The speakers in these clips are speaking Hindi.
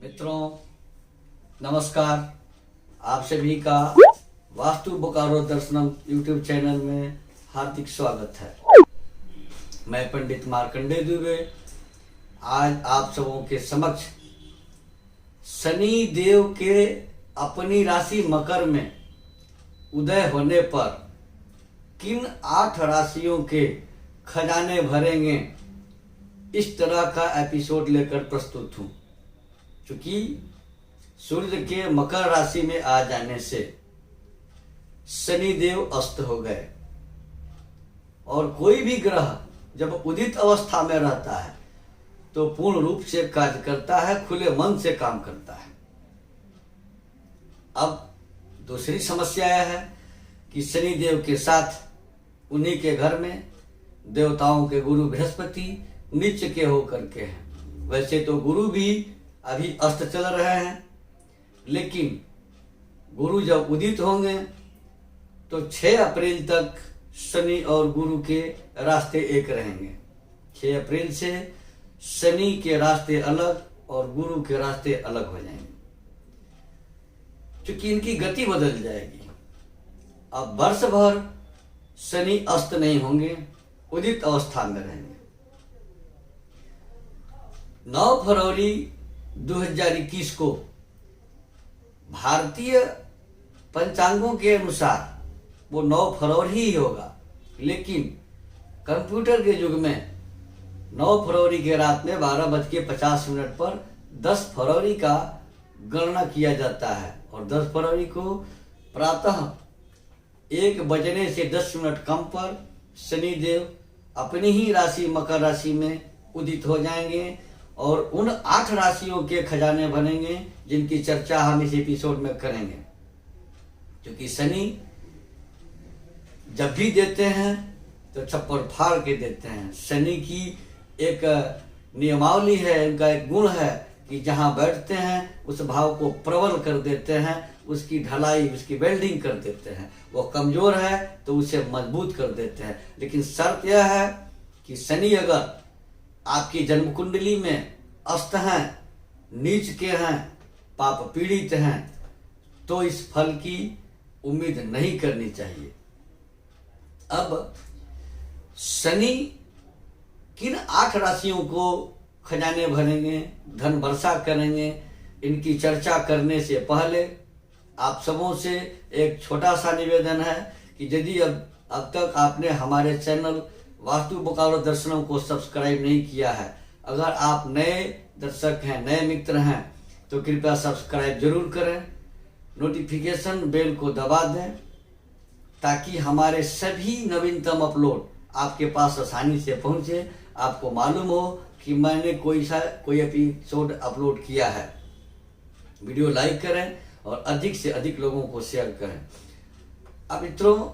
मित्रों नमस्कार। आप सभी का वास्तु बोकारो दर्शनम यूट्यूब चैनल में हार्दिक स्वागत है। मैं पंडित मार्कंडेय दुबे आज आप सबों के समक्ष शनि देव के अपनी राशि मकर में उदय होने पर किन 8 राशियों के खजाने भरेंगे इस तरह का एपिसोड लेकर प्रस्तुत हूं। क्योंकि सूर्य के मकर राशि में आ जाने से शनि देव अस्त हो गए और कोई भी ग्रह जब उदित अवस्था में रहता है तो पूर्ण रूप से कार्य करता है, खुले मन से काम करता है। अब दूसरी समस्या यह है कि शनि देव के साथ उन्हीं के घर में देवताओं के गुरु बृहस्पति नीच के होकर के हैं। वैसे तो गुरु भी अभी अस्त चल रहे हैं, लेकिन गुरु जब उदित होंगे तो 6 अप्रैल तक शनि और गुरु के रास्ते एक रहेंगे। 6 अप्रैल से शनि के रास्ते अलग और गुरु के रास्ते अलग हो जाएंगे, क्योंकि इनकी गति बदल जाएगी। अब वर्ष भर शनि अस्त नहीं होंगे, उदित अवस्था में रहेंगे। 9 फरवरी 2021 को भारतीय पंचांगों के अनुसार वो 9 फरवरी ही होगा, लेकिन कंप्यूटर के युग में 9 फरवरी के रात में 12:50 पर 10 फरवरी का गणना किया जाता है और 10 फरवरी को प्रातः 1 बजने से 10 मिनट कम पर शनि देव अपनी ही राशि मकर राशि में उदित हो जाएंगे और उन 8 राशियों के खजाने बनेंगे जिनकी चर्चा हम इस एपिसोड में करेंगे। क्योंकि शनि जब भी देते हैं तो छप्पर फाड़ के देते हैं। शनि की एक नियमावली है, उनका एक गुण है कि जहां बैठते हैं उस भाव को प्रबल कर देते हैं, उसकी ढलाई उसकी वेल्डिंग कर देते हैं। वो कमजोर है तो उसे मजबूत कर देते हैं। लेकिन शर्त यह है कि शनि अगर आपकी जन्म कुंडली में अस्त हैं, नीच के हैं, पाप पीड़ित हैं, तो इस फल की उम्मीद नहीं करनी चाहिए। अब शनि किन 8 राशियों को खजाने भरेंगे, धन वर्षा करेंगे, इनकी चर्चा करने से पहले आप सबों से एक छोटा सा निवेदन है कि यदि अब तक आपने हमारे चैनल वास्तु बोकारो दर्शनों को सब्सक्राइब नहीं किया है, अगर आप नए दर्शक हैं, नए मित्र हैं, तो कृपया सब्सक्राइब जरूर करें, नोटिफिकेशन बेल को दबा दें ताकि हमारे सभी नवीनतम अपलोड आपके पास आसानी से पहुंचे। आपको मालूम हो कि मैंने कोई एपिसोड अपलोड किया है। वीडियो लाइक करें और अधिक से अधिक लोगों को शेयर करें। अब मित्रों,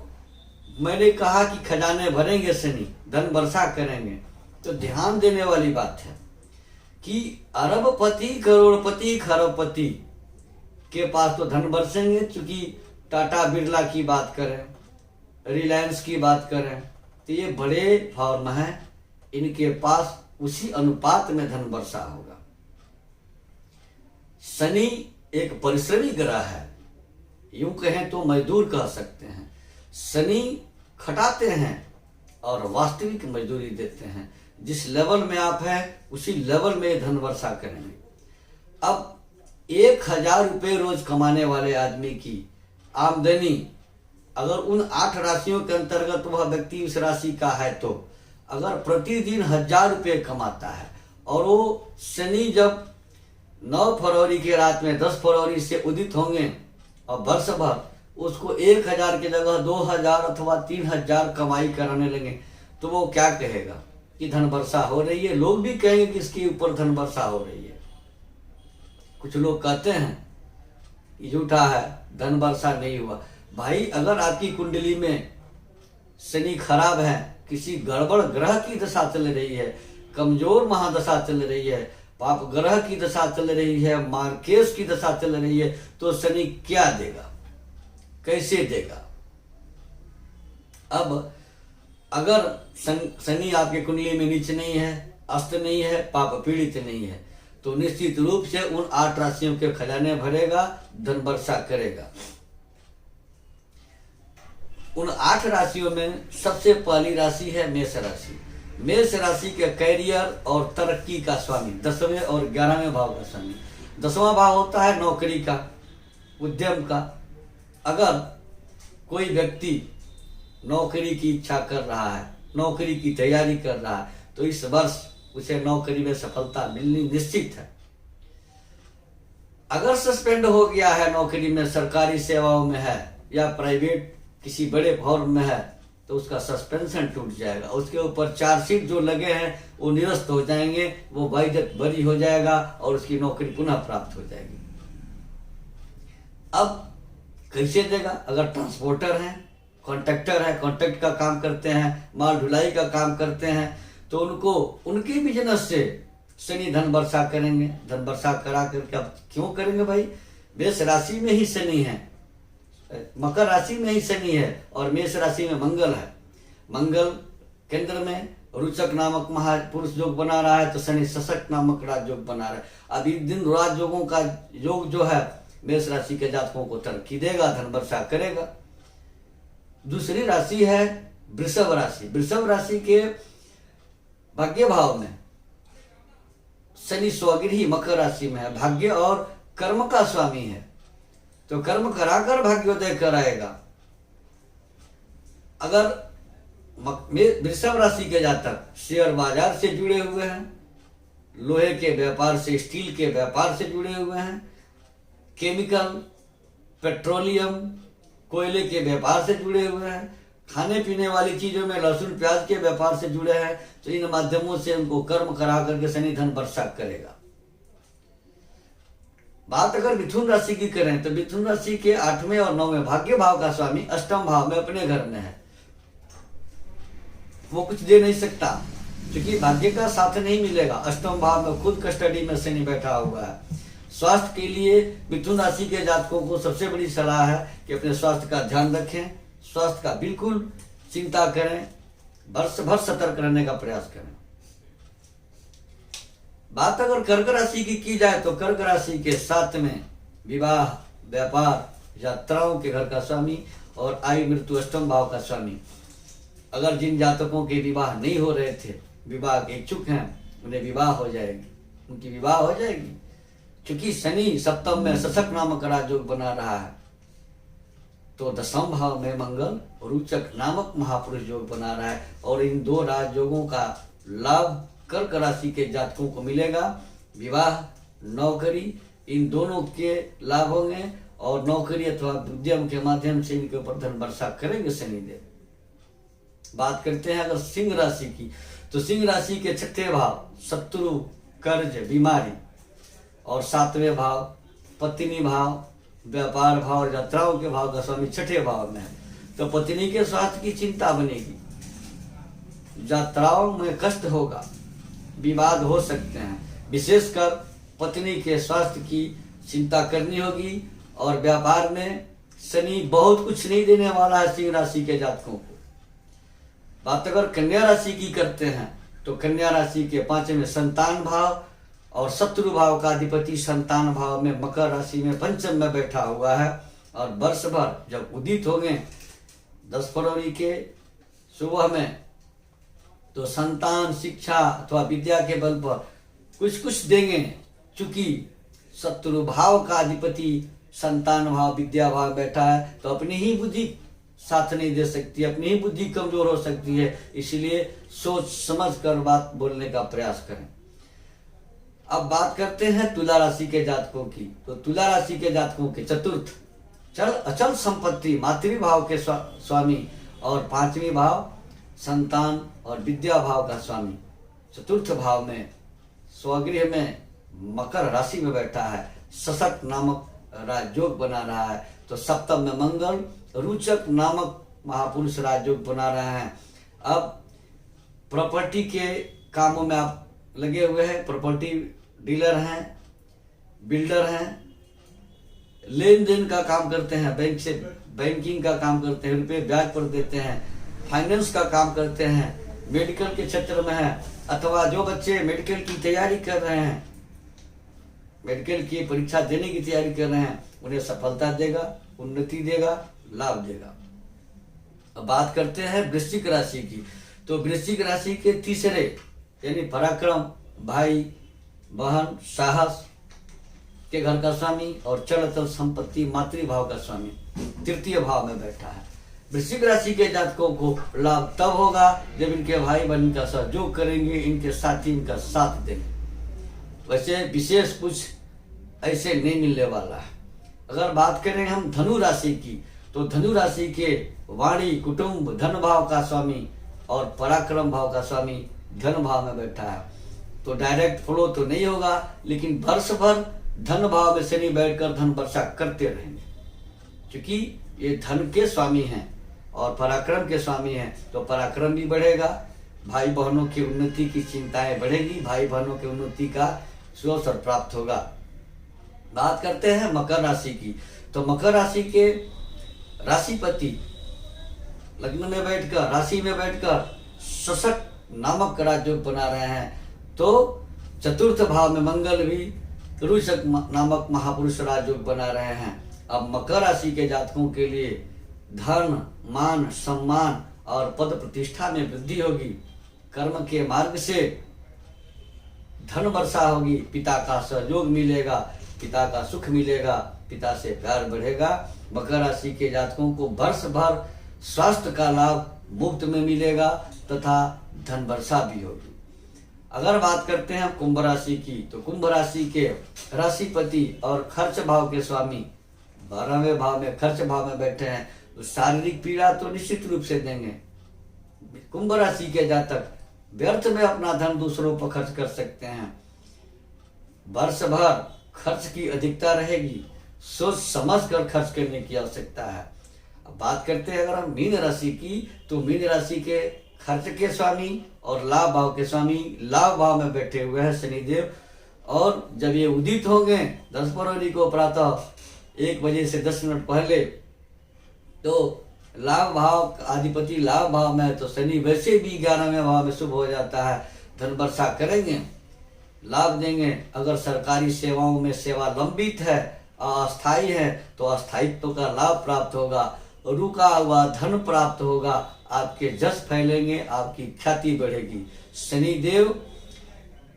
मैंने कहा कि खजाने भरेंगे शनि, धन वर्षा करेंगे, तो ध्यान देने वाली बात है कि अरबपति करोड़पति खरबपति के पास तो धन बरसेंगे। चूंकि टाटा बिरला की बात करें, रिलायंस की बात करें, तो ये बड़े फर्म हैं, इनके पास उसी अनुपात में धन वर्षा होगा। शनि एक परिश्रमी ग्रह है, यूं कहें तो मजदूर कह सकते हैं। शनि खटाते हैं और वास्तविक मजदूरी देते हैं। जिस लेवल में आप हैं उसी लेवल में धन वर्षा करेंगे। अब 1000 रुपये रोज कमाने वाले आदमी की आमदनी अगर उन 8 राशियों के अंतर्गत वह व्यक्ति उस राशि का है, तो अगर प्रतिदिन 1000 रुपये कमाता है और वो शनि जब 9 फरवरी के रात में 10 फरवरी से उदित होंगे और वर्ष भर उसको 1000 की जगह 2000 अथवा 3000 कमाई कराने लगे, तो वो क्या कहेगा कि धन वर्षा हो रही है। लोग भी कहेंगे कि इसके ऊपर धन वर्षा हो रही है। कुछ लोग कहते हैं झूठा है, धन वर्षा नहीं हुआ। भाई, अगर आपकी कुंडली में शनि खराब है, किसी गड़बड़ ग्रह की दशा चल रही है, कमजोर महादशा चल रही है, पाप ग्रह की दशा चल रही है, मार्केश की दशा चल रही है, तो शनि क्या देगा, कैसे देगा। अब अगर शनि आपके कुंडली में नीच नहीं है, अस्त नहीं है, पाप पीड़ित नहीं है, तो निश्चित रूप से उन 8 राशियों के खजाने भरेगा, धन वर्षा करेगा। उन 8 राशियों में सबसे पहली राशि है मेष राशि। मेष राशि के कैरियर और तरक्की का स्वामी 10वें और 11वें भाव का स्वामी। 10वां भाव होता है नौकरी का, उद्यम का। अगर कोई व्यक्ति नौकरी की इच्छा कर रहा है, नौकरी की तैयारी कर रहा है, तो इस वर्ष उसे नौकरी में सफलता मिलनी निश्चित है। अगर सस्पेंड हो गया है नौकरी में, सरकारी सेवाओं में है या प्राइवेट किसी बड़े फॉर्म में है, तो उसका सस्पेंशन टूट जाएगा। उसके ऊपर चार्जशीट जो लगे हैं वो निरस्त हो जाएंगे, वो बाइज्जत बरी हो जाएगा और उसकी नौकरी पुनः प्राप्त हो जाएगी। अब कैसे देगा? अगर ट्रांसपोर्टर है, कॉन्ट्रैक्टर है, कॉन्ट्रैक्ट का काम करते हैं, माल ढुलाई का काम करते हैं, तो उनको उनके बिजनेस से शनि धन वर्षा करेंगे। धन वर्षा करा करके अब क्यों करेंगे भाई? मेष राशि में ही शनि है, मकर राशि में ही शनि है और मेष राशि में मंगल है। मंगल केंद्र में रुचक नामक महापुरुष योग बना रहा है, तो शनि सशक्त नामक राजयोग बना रहा है। अब इन दिन राजयोगों का योग जो है मेष राशि के जातकों को तरक्की देगा, धन वर्षा करेगा। दूसरी राशि है वृषभ राशि। वृषभ राशि के भाग्य भाव में शनि स्वगृही मकर राशि में है, भाग्य और कर्म का स्वामी है, तो कर्म कराकर भाग्योदय कराएगा। अगर वृषभ राशि के जातक शेयर बाजार से जुड़े हुए हैं, लोहे के व्यापार से, स्टील के व्यापार से जुड़े हुए हैं, केमिकल, पेट्रोलियम, कोयले के व्यापार से जुड़े हुए हैं, खाने पीने वाली चीजों में लहसुन प्याज के व्यापार से जुड़े हैं, तो इन माध्यमों से उनको कर्म करा करके शनि धन वर्षा करेगा। बात अगर मिथुन राशि की करें तो मिथुन राशि के 8वें और 9वें भाग्य भाव का स्वामी अष्टम भाव में अपने घर में है। वो कुछ दे नहीं सकता क्योंकि भाग्य का साथ नहीं मिलेगा। अष्टम भाव में खुद कस्टडी में शनि बैठा हुआ है। स्वास्थ्य के लिए मिथुन राशि के जातकों को सबसे बड़ी सलाह है कि अपने स्वास्थ्य का ध्यान रखें, स्वास्थ्य का बिल्कुल चिंता करें, वर्ष भर सतर्क रहने का प्रयास करें। बात अगर कर्क राशि की जाए तो कर्क राशि के 7 में विवाह, व्यापार, यात्राओं के घर का स्वामी और आयु मृत्यु अष्टम भाव का स्वामी। अगर जिन जातकों के विवाह नहीं हो रहे थे, विवाह के इच्छुक हैं, उन्हें विवाह हो जाएगी, उनकी विवाह हो जाएगी, क्योंकि शनि सप्तम में शशक नामक राजयोग बना रहा है। तो 10वें भाव में मंगल रुचक नामक महापुरुष योग बना रहा है और इन 2 राजयोगों का लाभ कर्क राशि के जातकों को मिलेगा। विवाह, नौकरी, इन दोनों के लाभ होंगे और नौकरी अथवा उद्यम के माध्यम से इनके ऊपर धन वर्षा करेंगे शनिदेव। बात करते हैं अगर सिंह राशि की, तो सिंह राशि के 6ठे भाव शत्रु, कर्ज, बीमारी और 7वें भाव पत्नी भाव, व्यापार भाव और यात्राओं के भाव का स्वामी 6ठे भाव में है। तो पत्नी के स्वास्थ्य की चिंता बनेगी, यात्राओं में कष्ट होगा, विवाद हो सकते हैं, विशेषकर पत्नी के स्वास्थ्य की चिंता करनी होगी। और व्यापार में शनि बहुत कुछ नहीं देने वाला है सिंह राशि के जातकों को। बात अगर कन्या राशि की करते हैं तो कन्या राशि के 5वें संतान भाव और शत्रु भाव का अधिपति संतान भाव में मकर राशि में पंचम में बैठा हुआ है। और वर्ष भर जब उदित हो गए 10 फरवरी के सुबह में, तो संतान, शिक्षा अथवा विद्या के बल पर कुछ कुछ देंगे, चूंकि शत्रु भाव का अधिपति संतान भाव, विद्या भाव बैठा है, तो अपनी ही बुद्धि साथ नहीं दे सकती, अपनी ही बुद्धि कमजोर हो सकती है। इसलिए सोच समझ कर बात बोलने का प्रयास करें। अब बात करते हैं तुला राशि के जातकों की। तो तुला राशि के जातकों के चतुर्थ अचल संपत्ति मातृ भाव के स्वामी और 5वें भाव संतान और विद्या भाव का स्वामी। चतुर्थ भाव में स्वगृह में मकर राशि में बैठा है, शशक नामक राजयोग बना रहा है। तो सप्तम में मंगल रुचक नामक महापुरुष राजयोग बना रहे हैं। अब प्रॉपर्टी के कामों में आप लगे हुए हैं, प्रॉपर्टी डीलर हैं, बिल्डर हैं, लेन देन का काम करते हैं, बैंक से बैंकिंग का काम करते हैं, रुपये ब्याज पर देते हैं, फाइनेंस का काम करते हैं, मेडिकल के क्षेत्र में है, अथवा जो बच्चे मेडिकल की तैयारी कर रहे हैं मेडिकल की परीक्षा देने की तैयारी कर रहे हैं, उन्हें सफलता देगा, उन्नति देगा, लाभ देगा। अब बात करते हैं वृश्चिक राशि की। तो वृश्चिक राशि के तीसरे यानी पराक्रम, भाई बहन, साहस के घर का स्वामी और चल अचल संपत्ति मातृभाव का स्वामी तृतीय भाव में बैठा है। वृश्चिक राशि के जातकों को लाभ तब होगा जब इनके भाई बहन इनका सहयोग करेंगे, इनके साथी इनका साथ देंगे। वैसे विशेष कुछ ऐसे नहीं मिलने वाला है। अगर बात करें हम धनु राशि की, तो धनु राशि के वाणी, कुटुंब, धन भाव का स्वामी और पराक्रम भाव का स्वामी धन भाव में बैठा है। तो डायरेक्ट फ्लो तो नहीं होगा, लेकिन वर्ष भर धन भाव में शनि बैठकर धन वर्षा करते रहेंगे, क्योंकि ये धन के स्वामी हैं और पराक्रम के स्वामी हैं। तो पराक्रम भी बढ़ेगा, भाई बहनों की उन्नति की चिंताएं बढ़ेगी, भाई बहनों की उन्नति का सुअवसर प्राप्त होगा। बात करते हैं मकर राशि की। तो मकर राशि के राशिपति लग्न में बैठकर, राशि में बैठकर शशक नामक राजयोग बना रहे हैं। तो चतुर्थ भाव में मंगल भी रुषक नामक महापुरुष राजयोग बना रहे हैं। अब मकर राशि के जातकों के लिए धन, मान, सम्मान और पद प्रतिष्ठा में वृद्धि होगी। कर्म के मार्ग से धन वर्षा होगी, पिता का सहयोग मिलेगा, पिता का सुख मिलेगा, पिता से प्यार बढ़ेगा। मकर राशि के जातकों को वर्ष भर स्वास्थ्य का लाभ मुफ्त में मिलेगा तथा धन वर्षा भी होगी। अगर बात करते हैं कुंभ राशि की, तो कुंभ राशि के राशिपति और खर्च भाव के स्वामी 12वें भाव में, खर्च भाव में बैठे हैं। तो शारीरिक पीड़ा तो निश्चित रूप से देंगे। कुंभ राशि के जातक व्यर्थ में अपना धन दूसरों पर खर्च कर सकते हैं। वर्ष भर खर्च की अधिकता रहेगी, सोच समझ कर खर्च करने की आवश्यकता है। अब बात करते हैं अगर हम मीन राशि की, तो मीन राशि के खर्च के स्वामी और लाभ भाव के स्वामी लाभ भाव में बैठे हुए हैं शनिदेव। और जब ये उदित होंगे 10 फरवरी को प्रातः 1 बजे से 10 मिनट पहले, तो लाभ भाव अधिपति लाभ भाव में है, तो शनि वैसे भी 11वें भाव में शुभ हो जाता है, धन वर्षा करेंगे, लाभ देंगे। अगर सरकारी सेवाओं में सेवा लंबित है, अस्थायी है, तो अस्थायित्व का लाभ प्राप्त होगा, रुका हुआ धन प्राप्त होगा, आपके जस फैलेंगे, आपकी ख्याति बढ़ेगी। शनिदेव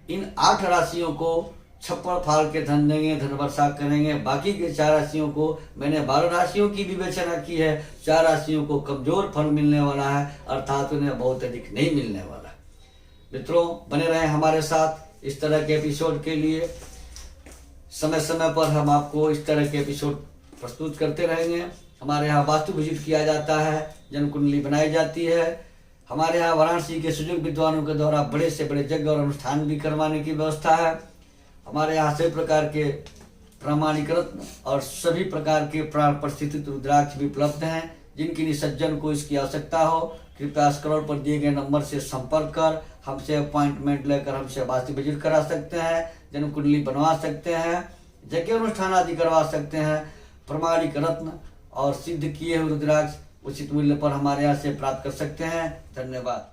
इन 8 राशियों को छप्पड़ फाड़ के धन देंगे, धन वर्षा करेंगे। बाकी के 4 राशियों को मैंने 12 राशियों की विवेचना की है, 4 राशियों को कमजोर फल मिलने वाला है, अर्थात उन्हें बहुत अधिक नहीं मिलने वाला। मित्रों, बने रहें हमारे साथ। इस तरह के एपिसोड के लिए समय समय पर हम आपको इस तरह के एपिसोड प्रस्तुत करते रहेंगे। हमारे यहाँ वास्तु विजिट किया जाता है, जन्म कुंडली बनाई जाती है। हमारे यहाँ वाराणसी के सुजग विद्वानों के द्वारा बड़े से बड़े यज्ञ और अनुष्ठान भी करवाने की व्यवस्था है। हमारे यहाँ सभी प्रकार के प्रमाणीकृत और सभी प्रकार के प्राण परिस्थिति रुद्राक्ष भी उपलब्ध हैं। जिनकी सज्जन को इसकी आवश्यकता हो, कृपया स्क्रॉल पर दिए गए नंबर से संपर्क कर हमसे अपॉइंटमेंट लेकर हमसे वास्तु विजिट करा सकते हैं, जन्म कुंडली बनवा सकते हैं, यज्ञ अनुष्ठान आदि करवा सकते हैं। प्रमाणिक रत्न और सिद्ध किए हुए रुद्राक्ष उचित मूल्य पर हमारे यहाँ से प्राप्त कर सकते हैं। धन्यवाद।